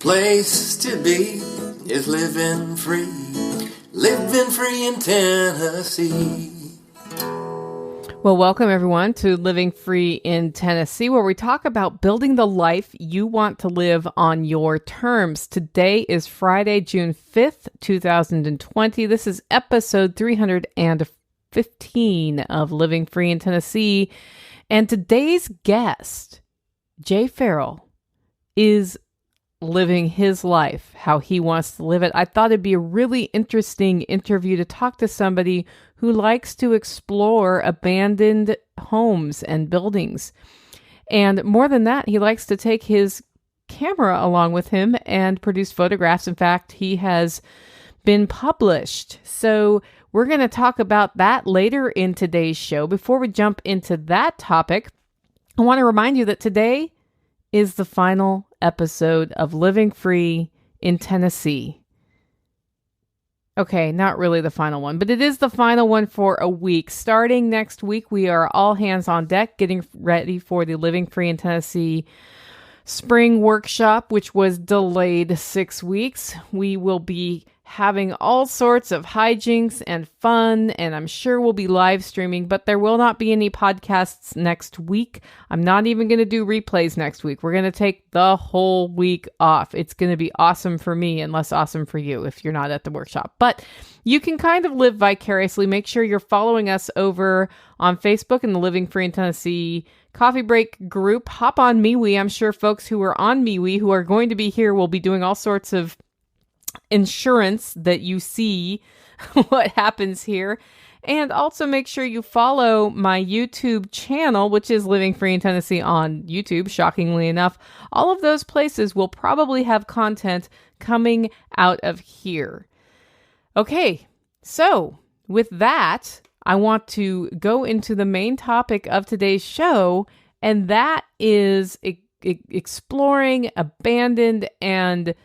Place to be is living free in Tennessee. Well, welcome everyone to Living Free in Tennessee, where we talk about building the life you want to live on your terms. Today is Friday, June 5th, 2020. This is episode 315 of Living Free in Tennessee. And today's guest, Jay Farrell, is living his life, how he wants to live it. I thought it'd be a really interesting interview to talk to somebody who likes to explore abandoned homes and buildings. And more than that, he likes to take his camera along with him and produce photographs. In fact, he has been published. So we're going to talk about that later in today's show. Before we jump into that topic, I want to remind you that today is the final episode of Living Free in Tennessee. Okay, not really the final one, but it is the final one for a week. Starting next week, we are all hands on deck getting ready for the Living Free in Tennessee spring workshop, which was delayed 6 weeks. We will be having all sorts of hijinks and fun, and I'm sure we'll be live streaming, but there will not be any podcasts next week. I'm not even going to do replays next week. We're going to take the whole week off. It's going to be awesome for me and less awesome for you if you're not at the workshop. But you can kind of live vicariously. Make sure you're following us over on Facebook in the Living Free in Tennessee Coffee Break group. Hop on MeWe. I'm sure folks who are on MeWe who are going to be here will be doing all sorts of insurance that you see what happens here. And also make sure you follow my YouTube channel, which is Living Free in Tennessee on YouTube, shockingly enough. All of those places will probably have content coming out of here. Okay, so with that, I want to go into the main topic of today's show, and that is exploring abandoned and,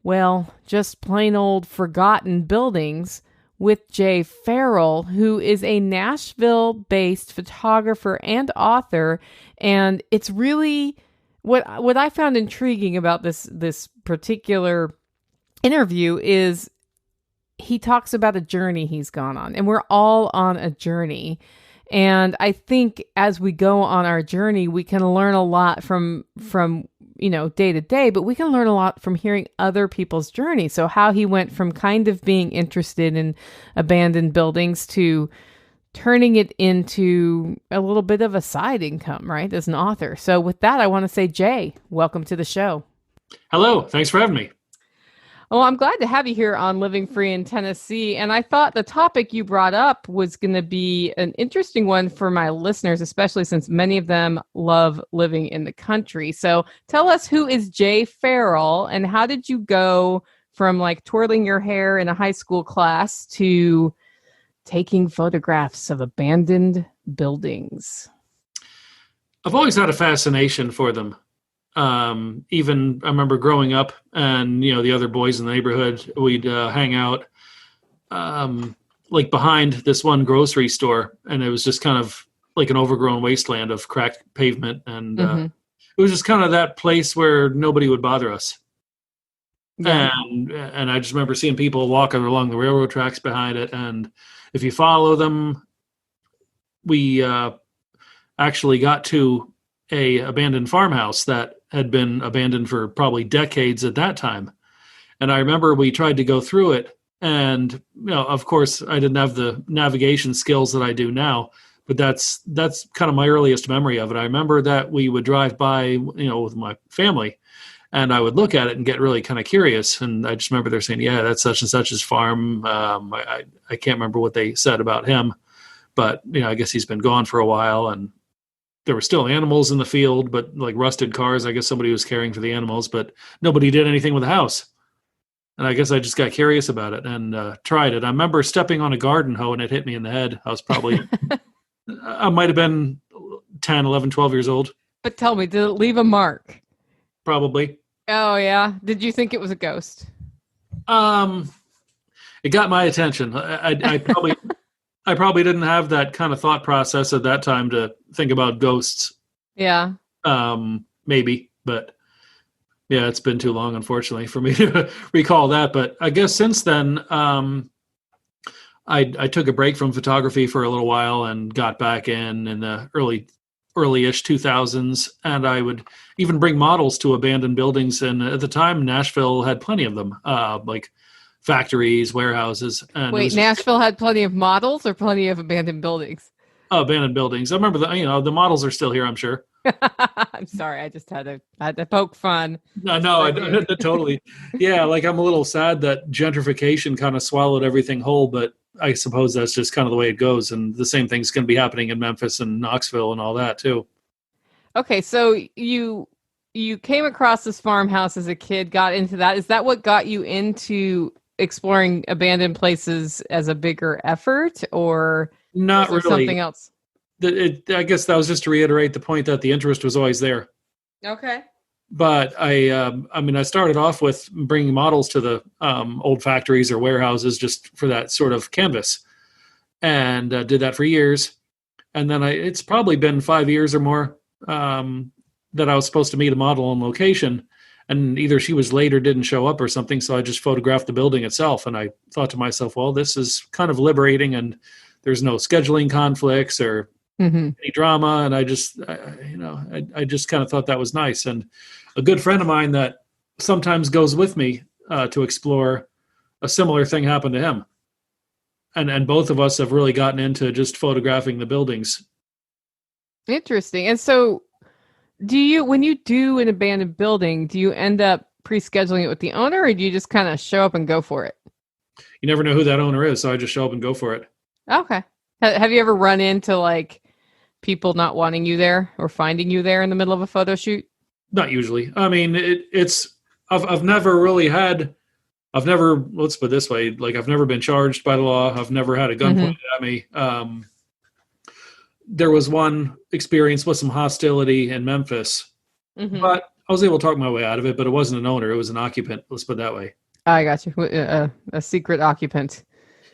well, just plain old forgotten buildings with Jay Farrell, who is a Nashville-based photographer and author. And it's really what I found intriguing about this particular interview is he talks about a journey he's gone on, and we're all on a journey. And I think as we go on our journey, we can learn a lot from day to day, but we can learn a lot from hearing other people's journey. So how he went from kind of being interested in abandoned buildings to turning it into a little bit of a side income, right, as an author. So with that, I want to say, Jay, welcome to the show. Hello. Thanks for having me. Well, I'm glad to have you here on Living Free in Tennessee. And I thought the topic you brought up was going to be an interesting one for my listeners, especially since many of them love living in the country. So tell us, who is Jay Farrell, and how did you go from like twirling your hair in a high school class to taking photographs of abandoned buildings? I've always had a fascination for them. Even I remember growing up and, the other boys in the neighborhood, we'd hang out like behind this one grocery store, and it was just kind of like an overgrown wasteland of cracked pavement. And it was just kind of that place where nobody would bother us. Yeah. And I just remember seeing people walking along the railroad tracks behind it. And if you follow them, we actually got to a abandoned farmhouse that had been abandoned for probably decades at that time. And I remember we tried to go through it. And, of course, I didn't have the navigation skills that I do now, but that's kind of my earliest memory of it. I remember that we would drive by, with my family, and I would look at it and get really kind of curious. And I just remember they're saying, yeah, that's such and such's farm. I can't remember what they said about him, but, I guess he's been gone for a while. And there were still animals in the field, but like rusted cars. I guess somebody was caring for the animals, but nobody did anything with the house. And I guess I just got curious about it and tried it. I remember stepping on a garden hoe and it hit me in the head. I was probably, I might have been 10, 11, 12 years old. But tell me, did it leave a mark? Probably. Oh, yeah. Did you think it was a ghost? It got my attention. I probably didn't have that kind of thought process at that time to think about ghosts. Yeah. Maybe, but Yeah, it's been too long, unfortunately, for me to recall that. But I guess since then, I took a break from photography for a little while and got back in the early-ish 2000s, and I would even bring models to abandoned buildings. And at the time, Nashville had plenty of them, like factories, warehouses, and it Wait, was Nashville had plenty of models or plenty of abandoned buildings? abandoned buildings. I remember the models are still here, I'm sure. I'm sorry, I just had to poke fun. No, totally. Yeah, like I'm a little sad that gentrification kind of swallowed everything whole, but I suppose that's just kind of the way it goes. And the same thing's going to be happening in Memphis and Knoxville and all that too. Okay, so you came across this farmhouse as a kid, got into that. Is that what got you into exploring abandoned places as a bigger effort, or Not was there really. something else? I guess that was just to reiterate the point that the interest was always there. Okay. But I mean, I started off with bringing models to the old factories or warehouses just for that sort of canvas, and did that for years. And then it's probably been 5 years or more that I was supposed to meet a model on location, and either she was late or didn't show up or something. So I just photographed the building itself, and I thought to myself, well, this is kind of liberating, and there's no scheduling conflicts or any drama. And I just kind of thought that was nice. And a good friend of mine that sometimes goes with me to explore, a similar thing happened to him. And both of us have really gotten into just photographing the buildings. Interesting. And so, when you do an abandoned building, do you end up pre-scheduling it with the owner, or do you just kind of show up and go for it? You never know who that owner is, so I just show up and go for it. Okay. Have you ever run into like people not wanting you there or finding you there in the middle of a photo shoot? Not usually. I mean, I've never really had. Let's put it this way, like I've never been charged by the law. I've never had a gun pointed at me. There was one experience with some hostility in Memphis, but I was able to talk my way out of it. But it wasn't an owner; it was an occupant. Let's put it that way. I got you. A secret occupant.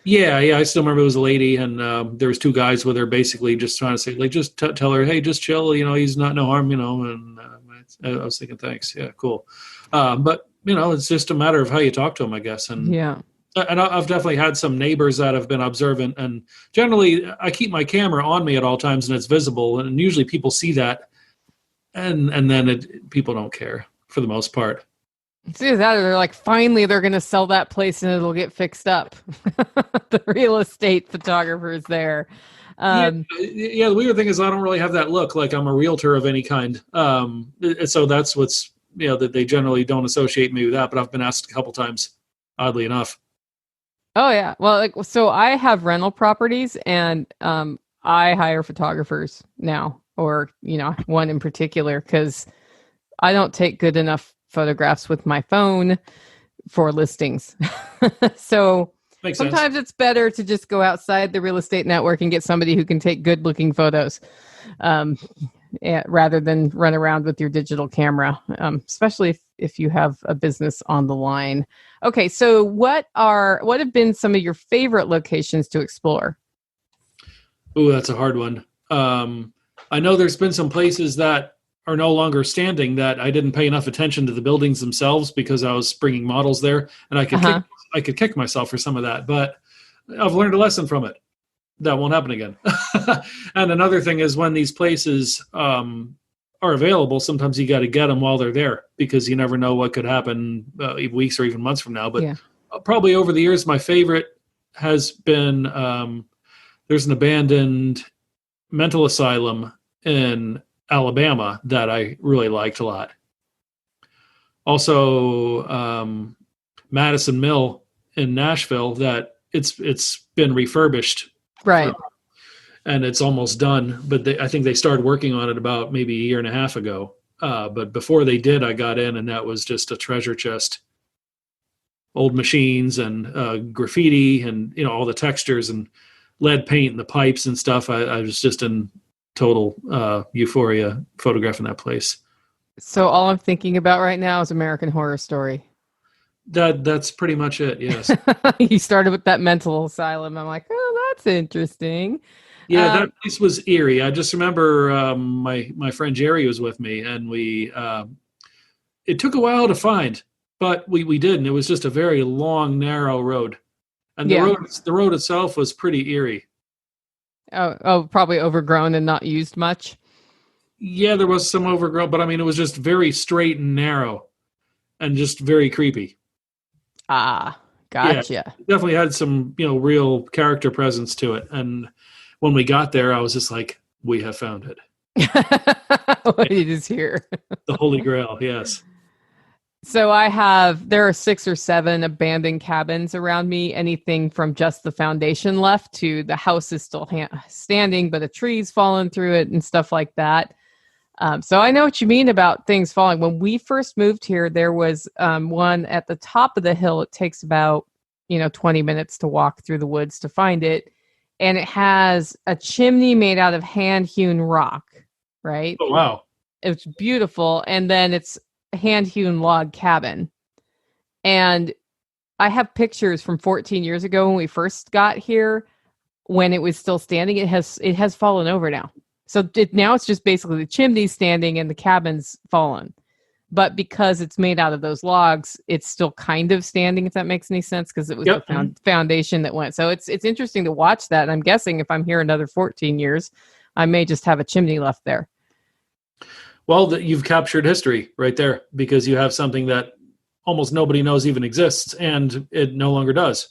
Yeah. I still remember it was a lady, and there was two guys with her, basically just trying to say, like, just tell her, hey, just chill. He's not no harm. And I was thinking, thanks. Yeah, cool. But it's just a matter of how you talk to them, I guess. And yeah. And I've definitely had some neighbors that have been observant, and generally I keep my camera on me at all times and it's visible, and usually people see that, and then people don't care for the most part. See that, or they're like, finally they're going to sell that place and it'll get fixed up. The real estate photographer is there. The weird thing is I don't really have that look like I'm a realtor of any kind. So that's what's, that they generally don't associate me with that, but I've been asked a couple times, oddly enough. Oh yeah. Well, so I have rental properties, and I hire photographers now, or one in particular, because I don't take good enough photographs with my phone for listings. So Makes sometimes sense. it's better to just go outside the real estate network and get somebody who can take good looking photos, rather than run around with your digital camera, especially if you have a business on the line. Okay, so what have been some of your favorite locations to explore? Ooh, that's a hard one. I know there's been some places that are no longer standing that I didn't pay enough attention to the buildings themselves because I was bringing models there, and I could kick myself for some of that, but I've learned a lesson from it. That won't happen again. And another thing is, when these places are available, sometimes you got to get them while they're there, because you never know what could happen weeks or even months from now. But probably over the years, my favorite has been there's an abandoned mental asylum in Alabama that I really liked a lot. Also, Madison Mill in Nashville, that it's been refurbished. Right. And it's almost done, but I think they started working on it about maybe a year and a half ago. But before they did, I got in, and that was just a treasure chest. Old machines and graffiti and, all the textures and lead paint and the pipes and stuff. I was just in total euphoria photographing that place. So all I'm thinking about right now is American Horror Story. That's pretty much it, yes. You started with that mental asylum. I'm like, oh, that's interesting. Yeah, that place was eerie. I just remember my friend Jerry was with me, and we it took a while to find, but we did, and it was just a very long, narrow road. And the road itself was pretty eerie. Oh, probably overgrown and not used much. Yeah, there was some overgrowth, but I mean, it was just very straight and narrow and just very creepy. Ah, gotcha. Yeah, definitely had some, real character presence to it. And when we got there, I was just like, we have found it. It is here. The Holy Grail, yes. So there are 6 or 7 abandoned cabins around me, anything from just the foundation left to the house is still standing, but a tree's fallen through it and stuff like that. So I know what you mean about things falling. When we first moved here, there was one at the top of the hill. It takes about, 20 minutes to walk through the woods to find it. And it has a chimney made out of hand-hewn rock, right? Oh, wow. It's beautiful. And then it's a hand-hewn log cabin. And I have pictures from 14 years ago when we first got here, when it was still standing. It has fallen over now. So now it's just basically the chimney standing and the cabin's fallen. But because it's made out of those logs, it's still kind of standing, if that makes any sense, because it was the foundation that went. So it's interesting to watch that. And I'm guessing if I'm here another 14 years, I may just have a chimney left there. Well, you've captured history right there, because you have something that almost nobody knows even exists, and it no longer does.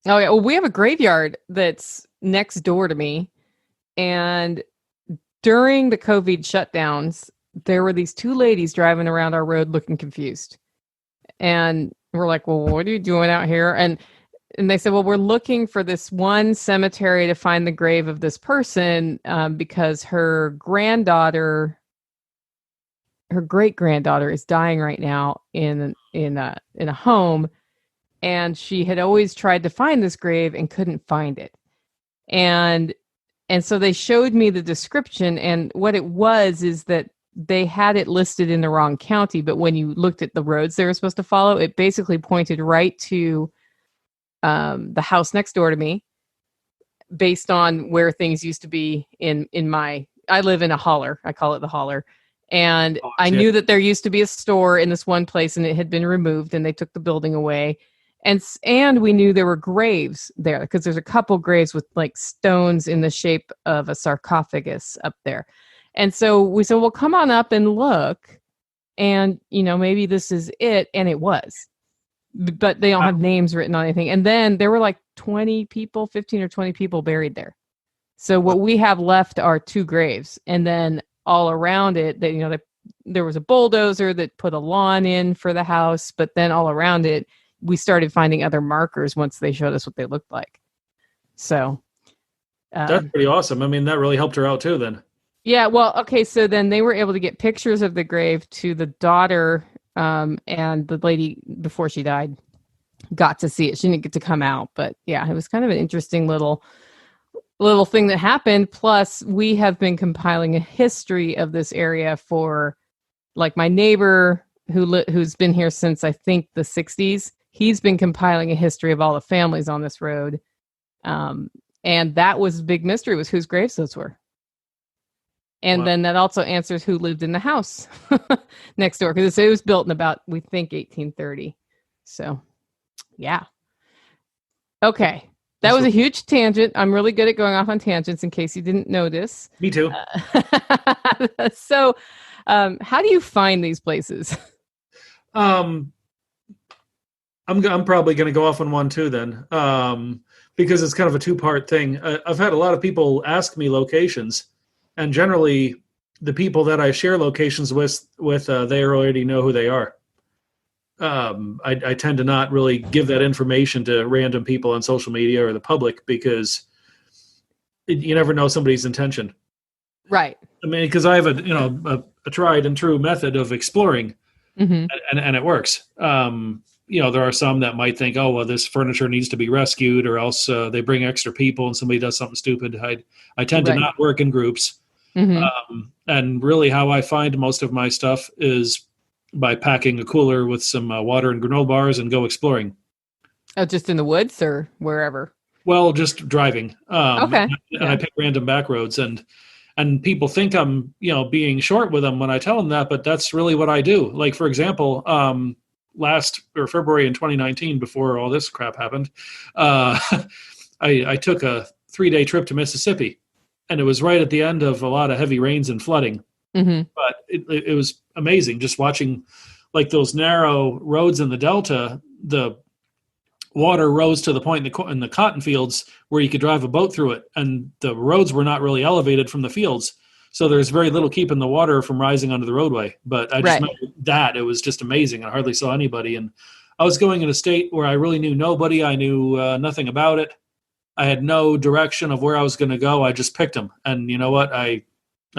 Oh, yeah. Well, we have a graveyard that's next door to me. And during the COVID shutdowns, there were these 2 ladies driving around our road looking confused. And we're like, well, what are you doing out here? And they said, well, we're looking for this one cemetery to find the grave of this person because her great-granddaughter is dying right now in a home. And she had always tried to find this grave and couldn't find it. And so they showed me the description, and what it was is that they had it listed in the wrong county, but when you looked at the roads they were supposed to follow, it basically pointed right to the house next door to me, based on where things used to be I live in a holler. I call it the holler. And I knew that there used to be a store in this one place, and it had been removed, and they took the building away. And we knew there were graves there, because there's a couple graves with like stones in the shape of a sarcophagus up there. And so we said, well, come on up and look. And, maybe this is it. And it was. But they don't have names written on anything. And then there were like 20 people, 15 or 20 people buried there. So what we have left are 2 graves. And then all around it, there was a bulldozer that put a lawn in for the house. But then all around it, we started finding other markers once they showed us what they looked like. So that's pretty awesome. I mean, that really helped her out too then. Yeah, well, okay, so then they were able to get pictures of the grave to the daughter, and the lady, before she died, got to see it. She didn't get to come out, but yeah, it was kind of an interesting little thing that happened. Plus, we have been compiling a history of this area for, like, my neighbor who's been here since, I think, the 60s. He's been compiling a history of all the families on this road. And that was a big mystery, was whose graves those were. And then that also answers who lived in the house next door, because it was built in about, we think, 1830. So, yeah. Okay. That was a huge tangent. I'm really good at going off on tangents, in case you didn't notice. Me too. So, how do you find these places? I'm probably going to go off on one too then, because it's kind of a 2-part thing. I've had a lot of people ask me locations, and generally the people that I share locations with they already know who they are. I tend to not really give that information to random people on social media or the public, because you never know somebody's intention. Right. I mean, because I have a tried and true method of exploring, and it works. There are some that might think, oh, well, this furniture needs to be rescued, or else they bring extra people and somebody does something stupid. I tend to not work in groups. And really how I find most of my stuff is by packing a cooler with some water and granola bars and go exploring. Oh, just in the woods or wherever? Well, just driving. Okay. And I pick random back roads, and And people think I'm, being short with them when I tell them that, but that's really what I do. Like, for example, last or February in 2019, before all this crap happened, I took a 3-day trip to Mississippi, and it was right at the end of a lot of heavy rains and flooding. Mm-hmm. But it was amazing just watching, like, those narrow roads in the Delta. The water rose to the point in the cotton fields where you could drive a boat through it, and the roads were not really elevated from the fields, so there's very little keeping the water from rising onto the roadway. But I just remember that it was just amazing. I hardly saw anybody, and I was going in a state where I really knew nobody. I knew nothing about it. I had no direction of where I was going to go. I just picked them, and you know what? I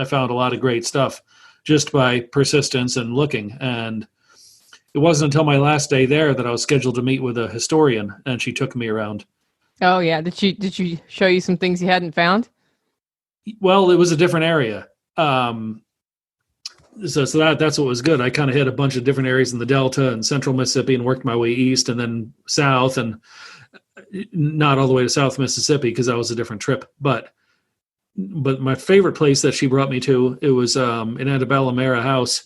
found a lot of great stuff just by persistence and looking. And it wasn't until my last day there that I was scheduled to meet with a historian, and she took me around. Oh yeah, did she show you some things you hadn't found? Well, it was a different area. So that's what was good. I kind of hit a bunch of different areas in the Delta and central Mississippi and worked my way east and then south, and not all the way to South Mississippi because that was a different trip. But my favorite place that she brought me to, it was in Antebellum Era House.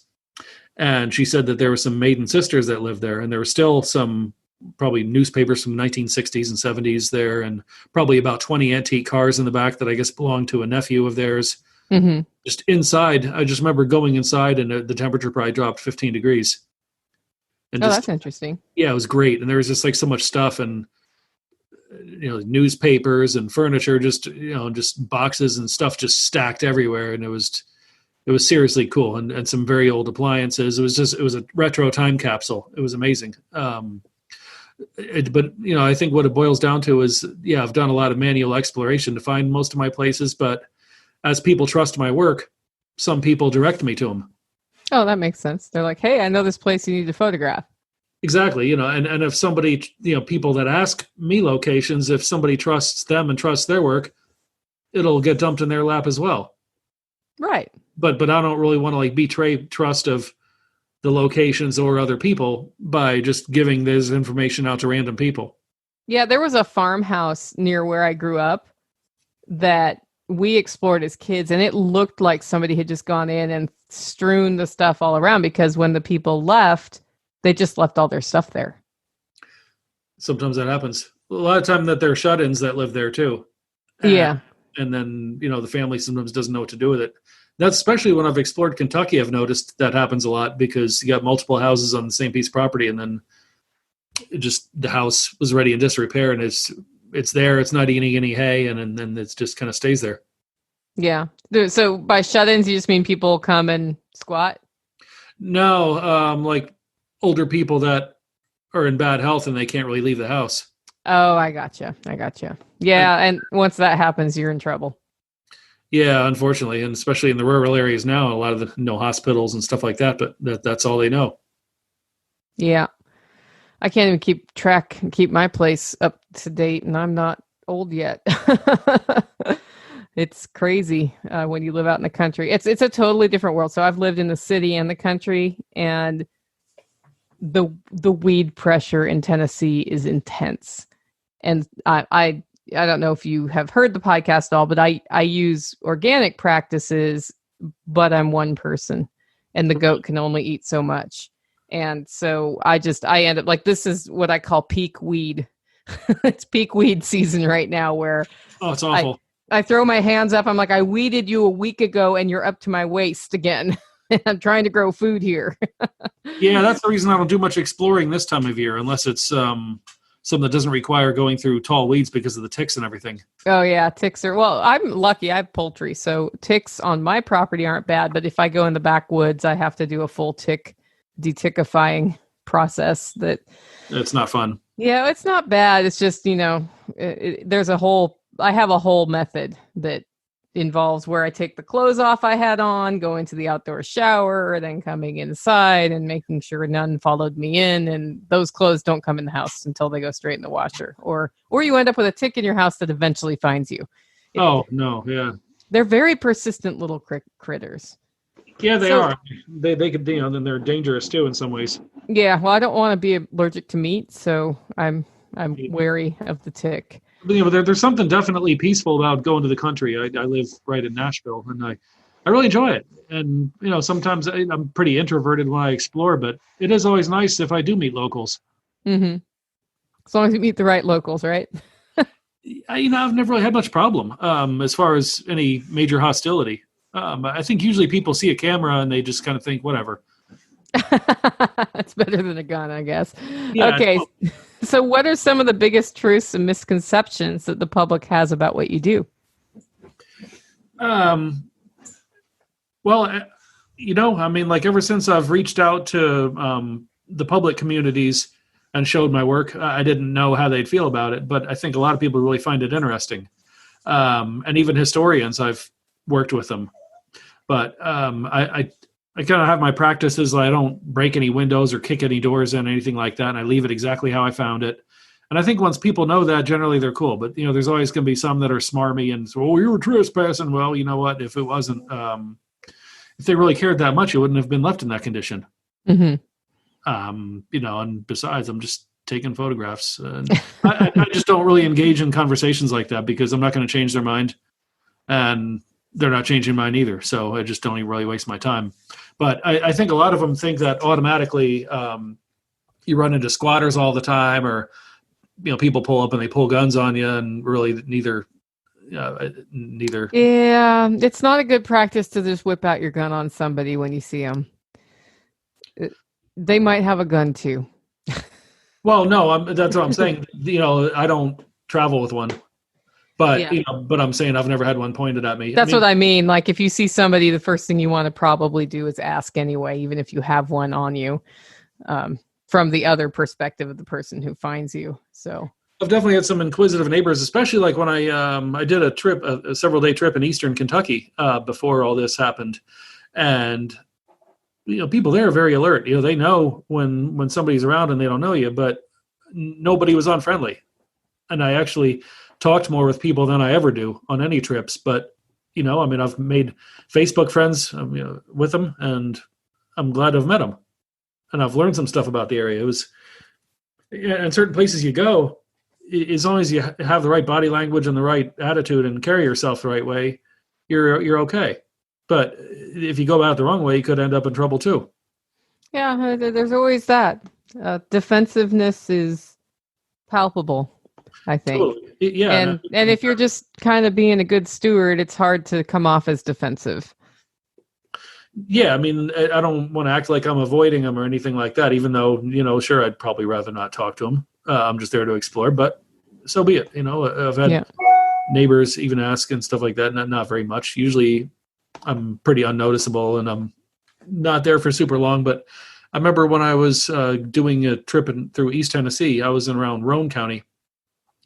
And she said that there were some maiden sisters that lived there, and there were still some probably newspapers from the 1960s and 70s there, and probably about 20 antique cars in the back that I guess belonged to a nephew of theirs. Mm-hmm. Just inside, I just remember going inside, and the temperature probably dropped 15 degrees. And that's interesting. Yeah, it was great. And there was just like so much stuff, and newspapers and furniture, just boxes and stuff just stacked everywhere, and it was seriously cool, and some very old appliances. It was a retro time capsule. It was amazing. But I think what it boils down to is, I've done a lot of manual exploration to find most of my places, but as people trust my work, some people direct me to them. Oh, that makes sense. They're like, hey, I know this place you need to photograph. Exactly. And if somebody, people that ask me locations, if somebody trusts them and trusts their work, it'll get dumped in their lap as well. Right. But I don't really want to betray trust of the locations or other people by just giving this information out to random people. Yeah, there was a farmhouse near where I grew up that we explored as kids, and it looked like somebody had just gone in and strewn the stuff all around, because when the people left, they just left all their stuff there. Sometimes that happens. A lot of time that there are shut-ins that live there too. Yeah. And then, the family sometimes doesn't know what to do with it. That's especially when I've explored Kentucky. I've noticed that happens a lot because you got multiple houses on the same piece of property, and then the house was already in disrepair, and it's there. It's not eating any hay, and then it just kind of stays there. Yeah. So by shut-ins, you just mean people come and squat? No, like older people that are in bad health and they can't really leave the house. Oh, I gotcha. Yeah, and once that happens, you're in trouble. Yeah, unfortunately, and especially in the rural areas now, a lot of the hospitals and stuff like that, but that's all they know. Yeah. I can't even keep my place up to date, and I'm not old yet. It's crazy when you live out in the country. It's a totally different world. So I've lived in the city and the country, and the weed pressure in Tennessee is intense. And I don't know if you have heard the podcast at all, but I use organic practices, but I'm one person, and the goat can only eat so much. And so I end up like, this is what I call peak weed. It's peak weed season right now, where it's awful. I throw my hands up. I'm like, I weeded you a week ago and you're up to my waist again. I'm trying to grow food here. Yeah, that's the reason I don't do much exploring this time of year, unless it's something that doesn't require going through tall weeds because of the ticks and everything. Oh yeah, ticks are, well, I'm lucky. I have poultry, so ticks on my property aren't bad. But if I go in the backwoods, I have to do a full tick detickifying process. It's not fun. Yeah, it's not bad. It's just, I have a whole method that involves where I take the clothes off I had on, go into the outdoor shower, then coming inside and making sure none followed me in. And those clothes don't come in the house until they go straight in the washer, or you end up with a tick in your house that eventually finds you. Oh, no. Yeah. They're very persistent little critters. Yeah, they are. They could, then they're dangerous too in some ways. Yeah. Well, I don't want to be allergic to meat, so I'm wary of the tick. But, you know, there's something definitely peaceful about going to the country. I live right in Nashville, and I really enjoy it. And you know, sometimes I'm pretty introverted when I explore, but it is always nice if I do meet locals. Mm-hmm. As long as you meet the right locals, right? You know, I've never really had much problem as far as any major hostility. I think usually people see a camera and they just kind of think, whatever. It's better than a gun, I guess. Yeah, Okay. So what are some of the biggest truths and misconceptions that the public has about what you do? Well, you know, I mean, like ever since I've reached out to the public communities and showed my work, I didn't know how they'd feel about it, but I think a lot of people really find it interesting. And even historians, I've worked with them. But I kind of have my practices. I don't break any windows or kick any doors in, anything like that. And I leave it exactly how I found it. And I think once people know that, generally they're cool. But, you know, there's always going to be some that are smarmy and, oh, you were trespassing. Well, you know what? If it wasn't, if they really cared that much, it wouldn't have been left in that condition. Mm-hmm. You know, and besides, I'm just taking photographs. I just don't really engage in conversations like that because I'm not going to change their mind. And they're not changing mine either. So I just don't even really waste my time. But I think a lot of them think that automatically you run into squatters all the time, or, you know, people pull up and they pull guns on you, and really neither. Yeah, it's not a good practice to just whip out your gun on somebody when you see them. They might have a gun too. Well, no, that's what I'm saying. You know, I don't travel with one. But, you know, but I'm saying I've never had one pointed at me. That's what I mean. Like if you see somebody, the first thing you want to probably do is ask anyway, even if you have one on you, from the other perspective of the person who finds you. So I've definitely had some inquisitive neighbors, especially like when I did a trip, a several-day trip in Eastern Kentucky before all this happened. And, you know, people there are very alert. You know, they know when somebody's around and they don't know you, but nobody was unfriendly. And I actually talked more with people than I ever do on any trips. But, you know, I mean, I've made Facebook friends you know, with them, and I'm glad to have met them. And I've learned some stuff about the area. It was, in certain places you go, as long as you have the right body language and the right attitude and carry yourself the right way, you're okay. But if you go out the wrong way, you could end up in trouble too. Yeah, there's always that. Defensiveness is palpable, I think. Totally. Yeah. And if you're just kind of being a good steward, it's hard to come off as defensive. Yeah, I mean, I don't want to act like I'm avoiding them or anything like that, even though, you know, sure, I'd probably rather not talk to them. I'm just there to explore, but so be it. You know, I've had neighbors even ask and stuff like that. Not very much. Usually I'm pretty unnoticeable and I'm not there for super long. But I remember when I was doing a trip through East Tennessee, I was in around Roane County,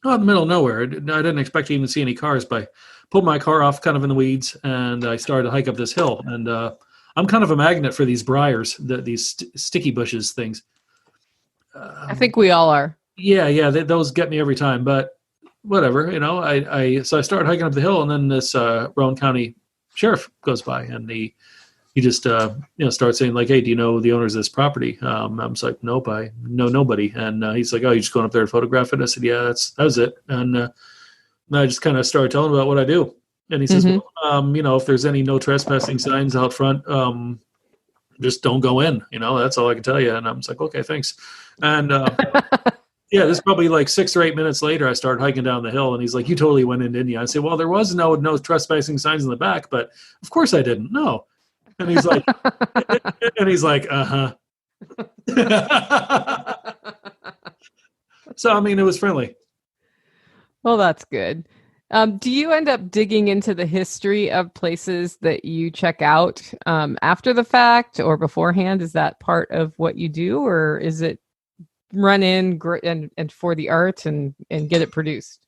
in the middle of nowhere. I didn't expect to even see any cars, but I pulled my car off kind of in the weeds and I started to hike up this hill. And I'm kind of a magnet for these briars, these sticky bushes things. I think we all are. Yeah, those get me every time. But whatever, you know. So I started hiking up the hill, and then this Roane County sheriff goes by, and he just starts saying like, "Hey, do you know the owners of this property?" I'm just like, "Nope, I know nobody." And he's like, "Oh, you just going up there to photograph it?" I said, "Yeah, that was it." And I just kind of started telling him about what I do. And he says, "Well, you know, if there's any no trespassing signs out front, just don't go in. You know, that's all I can tell you." And I'm just like, "Okay, thanks." And yeah, this is probably like 6 or 8 minutes later, I started hiking down the hill, and he's like, "You totally went in, didn't you?" I say, "Well, there was no trespassing signs in the back, but of course I didn't. No." And he's like, "Uh-huh." So, I mean, it was friendly. Well, that's good. Do you end up digging into the history of places that you check out after the fact or beforehand? Is that part of what you do, or is it run in and for the art and get it produced?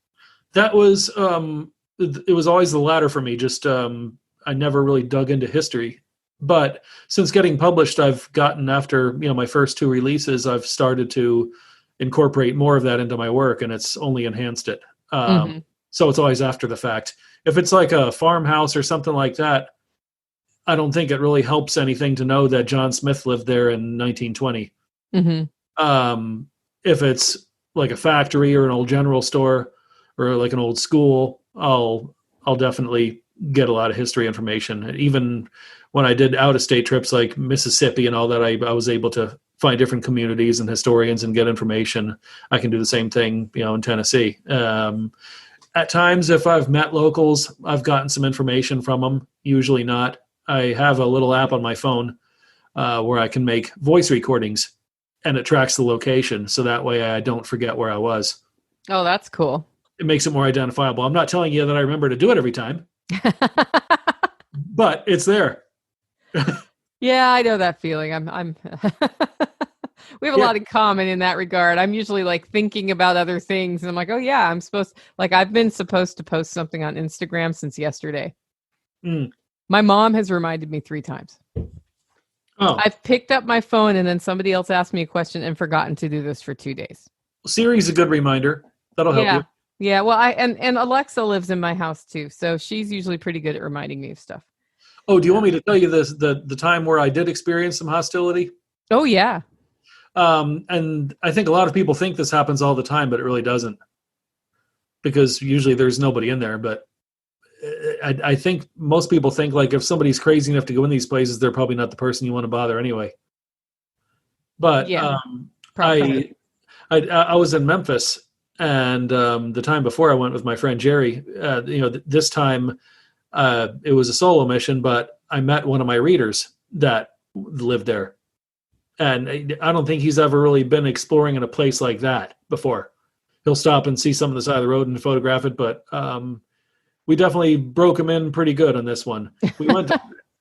That was it was always the latter for me. Just I never really dug into history, but since getting published, I've gotten, after my first 2 releases, I've started to incorporate more of that into my work, and it's only enhanced it. So it's always after the fact. If it's like a farmhouse or something like that, I don't think it really helps anything to know that John Smith lived there in 1920. If it's like a factory or an old general store or like an old school, I'll definitely get a lot of history information. Even when I did out of state trips like Mississippi and all that, I was able to find different communities and historians and get information. I can do the same thing, in Tennessee. At times, if I've met locals, I've gotten some information from them. Usually not. I have a little app on my phone where I can make voice recordings, and it tracks the location, so that way I don't forget where I was. Oh, that's cool. It makes it more identifiable. I'm not telling you that I remember to do it every time, but it's there. Yeah, I know that feeling. I'm we have a lot in common in that regard. I'm usually like thinking about other things and I'm like, oh yeah, I've been supposed to post something on Instagram since yesterday. My mom has reminded me 3 times. Oh, I've picked up my phone and then somebody else asked me a question and forgotten to do this for 2 days. Siri's a good reminder. That'll help you. Yeah, well, and Alexa lives in my house too, so she's usually pretty good at reminding me of stuff. Oh, do you want me to tell you the time where I did experience some hostility? Oh yeah. And I think a lot of people think this happens all the time, but it really doesn't, because usually there's nobody in there. But I think most people think like if somebody's crazy enough to go in these places, they're probably not the person you want to bother anyway. But Yeah, I was in Memphis, and the time before I went with my friend Jerry. This time it was a solo mission, but I met one of my readers that lived there, and I don't think he's ever really been exploring in a place like that before. He'll stop and see some on the side of the road and photograph it, but we definitely broke him in pretty good on this one. We went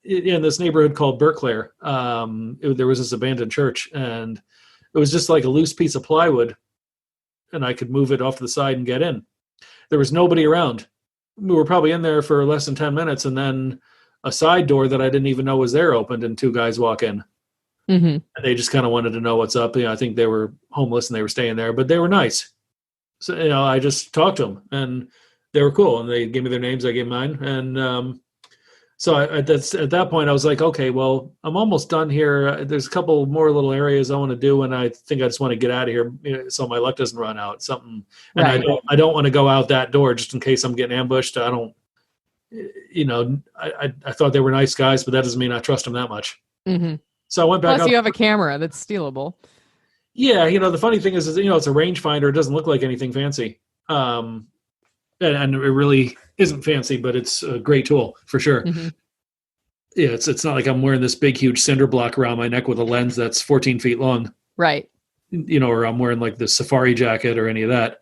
in this neighborhood called Berkeley. There was this abandoned church, and it was just like a loose piece of plywood, and I could move it off to the side and get in. There was nobody around. We were probably in there for less than 10 minutes, and then a side door that I didn't even know was there opened, and 2 guys walk in. Mm-hmm. And they just kind of wanted to know what's up. I think they were homeless and they were staying there, but they were nice. So, I just talked to them, and they were cool, and they gave me their names. I gave mine. And so at that point I was like, okay, well, I'm almost done here. There's a couple more little areas I want to do, and I think I just want to get out of here, so my luck doesn't run out. And right. I don't want to go out that door just in case I'm getting ambushed. I don't, I thought they were nice guys, but that doesn't mean I trust them that much. Mm-hmm. So I went back. Plus, you have a camera that's stealable. Yeah, the funny thing is it's a rangefinder. It doesn't look like anything fancy, and it really isn't fancy, but it's a great tool for sure. Mm-hmm. Yeah, it's not like I'm wearing this big, huge cinder block around my neck with a lens that's 14 feet long, right? Or I'm wearing like the safari jacket or any of that.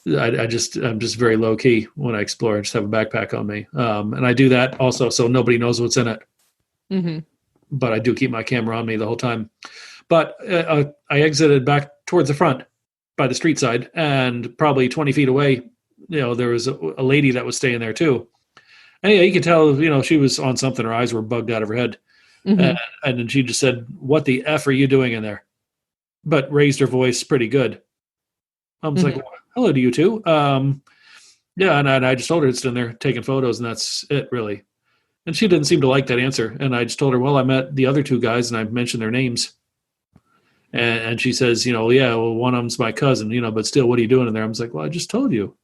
I'm just very low key when I explore. I just have a backpack on me, and I do that also so nobody knows what's in it. Mm-hmm. But I do keep my camera on me the whole time. But I exited back towards the front by the street side, and probably 20 feet away, there was a lady that was staying there too. And yeah, you could tell, she was on something. Her eyes were bugged out of her head. Mm-hmm. And then she just said, "What the F are you doing in there?" But raised her voice pretty good. I was like, "Hello to you too." Yeah, and I just told her it's in there taking photos, and that's it really. And she didn't seem to like that answer. And I just told her, well, I met the other 2 guys and I mentioned their names. And she says, yeah, well, one of them's my cousin, but still, what are you doing in there? I was like, well, I just told you.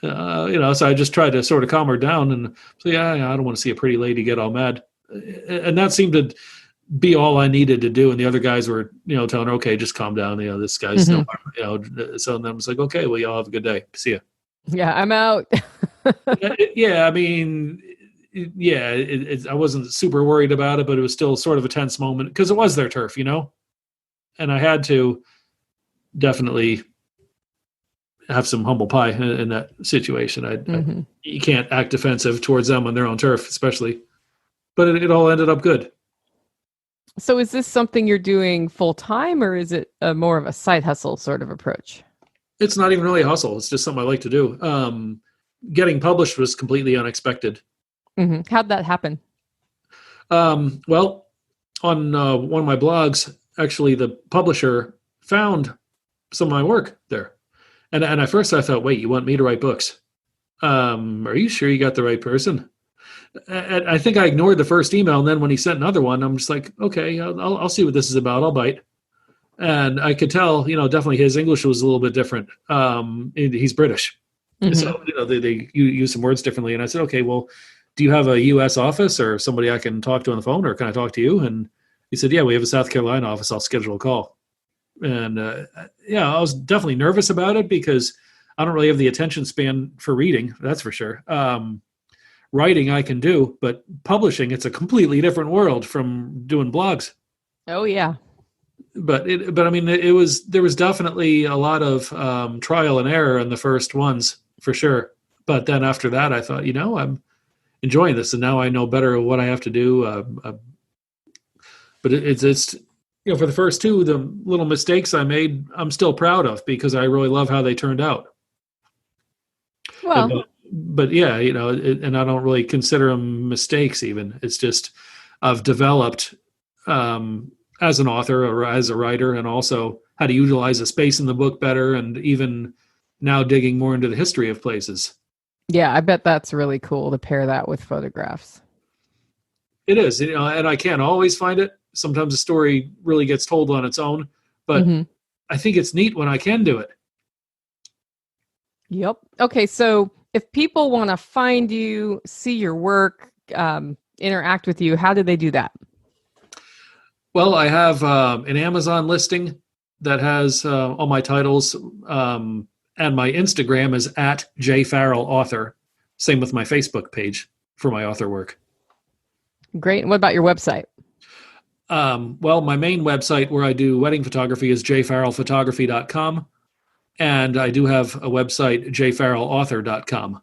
So I just tried to sort of calm her down and say, yeah, I don't want to see a pretty lady get all mad. And that seemed to be all I needed to do. And the other guys were, telling her, okay, just calm down. This guy's so then I was like, okay, well, y'all have a good day. See ya. Yeah, I'm out. Yeah, I mean, yeah, I wasn't super worried about it, but it was still sort of a tense moment because it was their turf, and I had to definitely have some humble pie in that situation. You can't act defensive towards them on their own turf, especially, but it all ended up good. So is this something you're doing full time, or is it more of a side hustle sort of approach? It's not even really a hustle. It's just something I like to do. Getting published was completely unexpected. Mm-hmm. How'd that happen? Well, on one of my blogs, actually, the publisher found some of my work there. And at first I thought, wait, you want me to write books? Are you sure you got the right person? And I think I ignored the first email. And then when he sent another one, I'm just like, okay, I'll see what this is about. I'll bite. And I could tell, definitely his English was a little bit different. He's British. Mhm. So, they use some words differently. And I said, okay, well, do you have a U.S. office or somebody I can talk to on the phone, or can I talk to you? And he said, yeah, we have a South Carolina office. I'll schedule a call. And I was definitely nervous about it because I don't really have the attention span for reading. That's for sure. Writing I can do, but publishing, it's a completely different world from doing blogs. Oh yeah. But I mean, there was definitely a lot of trial and error in the first ones for sure. But then after that, I thought, I'm enjoying this, and now I know better what I have to do. But it's for the first two, the little mistakes I made, I'm still proud of because I really love how they turned out. Well, but yeah, and I don't really consider them mistakes. Even it's just I've developed. As an author or as a writer, and also how to utilize the space in the book better, and even now digging more into the history of places. yeah, I bet that's really cool to pair that with photographs. It is, and I can't always find it. Sometimes the story really gets told on its own, but I think it's neat when I can do it. Yep. Okay, so if people want to find you, see your work, interact with you, how do they do that? Well, I have an Amazon listing that has all my titles, and my Instagram is @JFarrellAuthor. Same with my Facebook page for my author work. Great. And what about your website? Well, my main website where I do wedding photography is jfarrellphotography.com, and I do have a website, jfarrellauthor.com.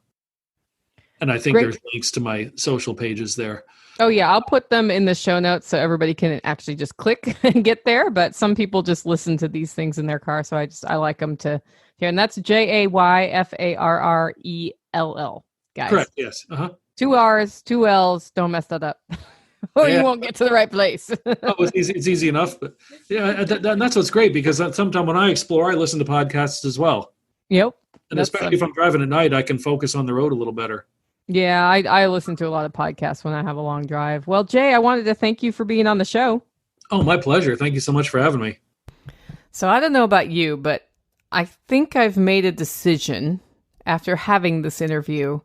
And I think there's links to my social pages there. Oh, yeah. I'll put them in the show notes so everybody can actually just click and get there. But some people just listen to these things in their car. So I like them to hear. And that's JAYFARRELL, guys. Correct. Yes. Uh-huh. 2 R's, 2 L's. Don't mess that up. Or you won't get to the right place. It's easy enough. But yeah, and that's what's great because sometimes when I explore, I listen to podcasts as well. Yep. And especially if I'm driving at night, I can focus on the road a little better. Yeah, I listen to a lot of podcasts when I have a long drive. Well, Jay, I wanted to thank you for being on the show. Oh, my pleasure. Thank you so much for having me. So I don't know about you, but I think I've made a decision after having this interview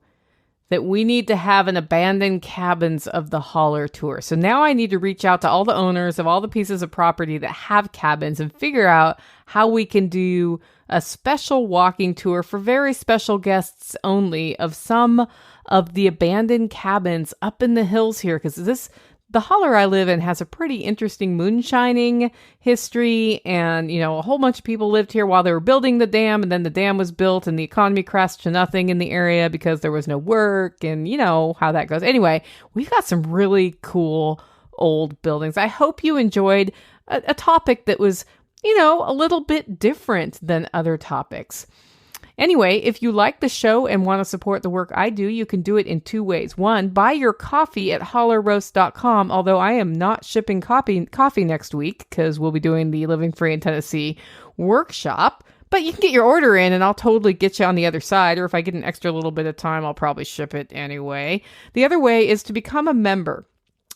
that we need to have an abandoned cabins of the Holler tour. So now I need to reach out to all the owners of all the pieces of property that have cabins and figure out how we can do a special walking tour for very special guests only of some of the abandoned cabins up in the hills here. Because the Holler I live in has a pretty interesting moonshining history, and a whole bunch of people lived here while they were building the dam, and then the dam was built and the economy crashed to nothing in the area because there was no work, and you know how that goes. Anyway, we've got some really cool old buildings. I hope you enjoyed a topic that was a little bit different than other topics. Anyway, if you like the show and want to support the work I do, you can do it in 2 ways. One, buy your coffee at hollerroast.com, although I am not shipping coffee next week because we'll be doing the Living Free in Tennessee workshop. But you can get your order in and I'll totally get you on the other side, or if I get an extra little bit of time, I'll probably ship it anyway. The other way is to become a member.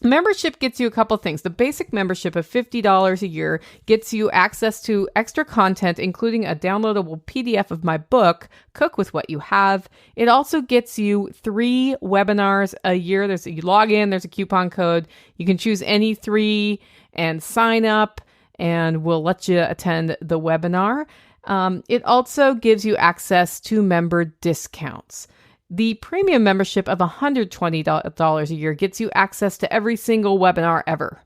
Membership gets you a couple things. The basic membership of $50 a year gets you access to extra content, including a downloadable PDF of my book, Cook With What You Have. It also gets you 3 webinars a year. You log in, there's a coupon code. You can choose any 3 and sign up, and we'll let you attend the webinar. It also gives you access to member discounts. The premium membership of $120 a year gets you access to every single webinar ever.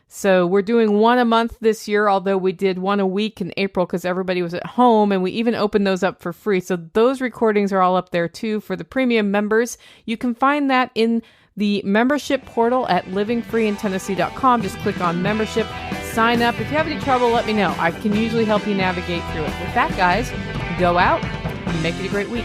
So we're doing 1 a month this year, although we did 1 a week in April because everybody was at home, and we even opened those up for free. So those recordings are all up there too for the premium members. You can find that in the membership portal at livingfreeintennessee.com. Just click on membership, sign up. If you have any trouble, let me know. I can usually help you navigate through it. With that, guys, go out and make it a great week.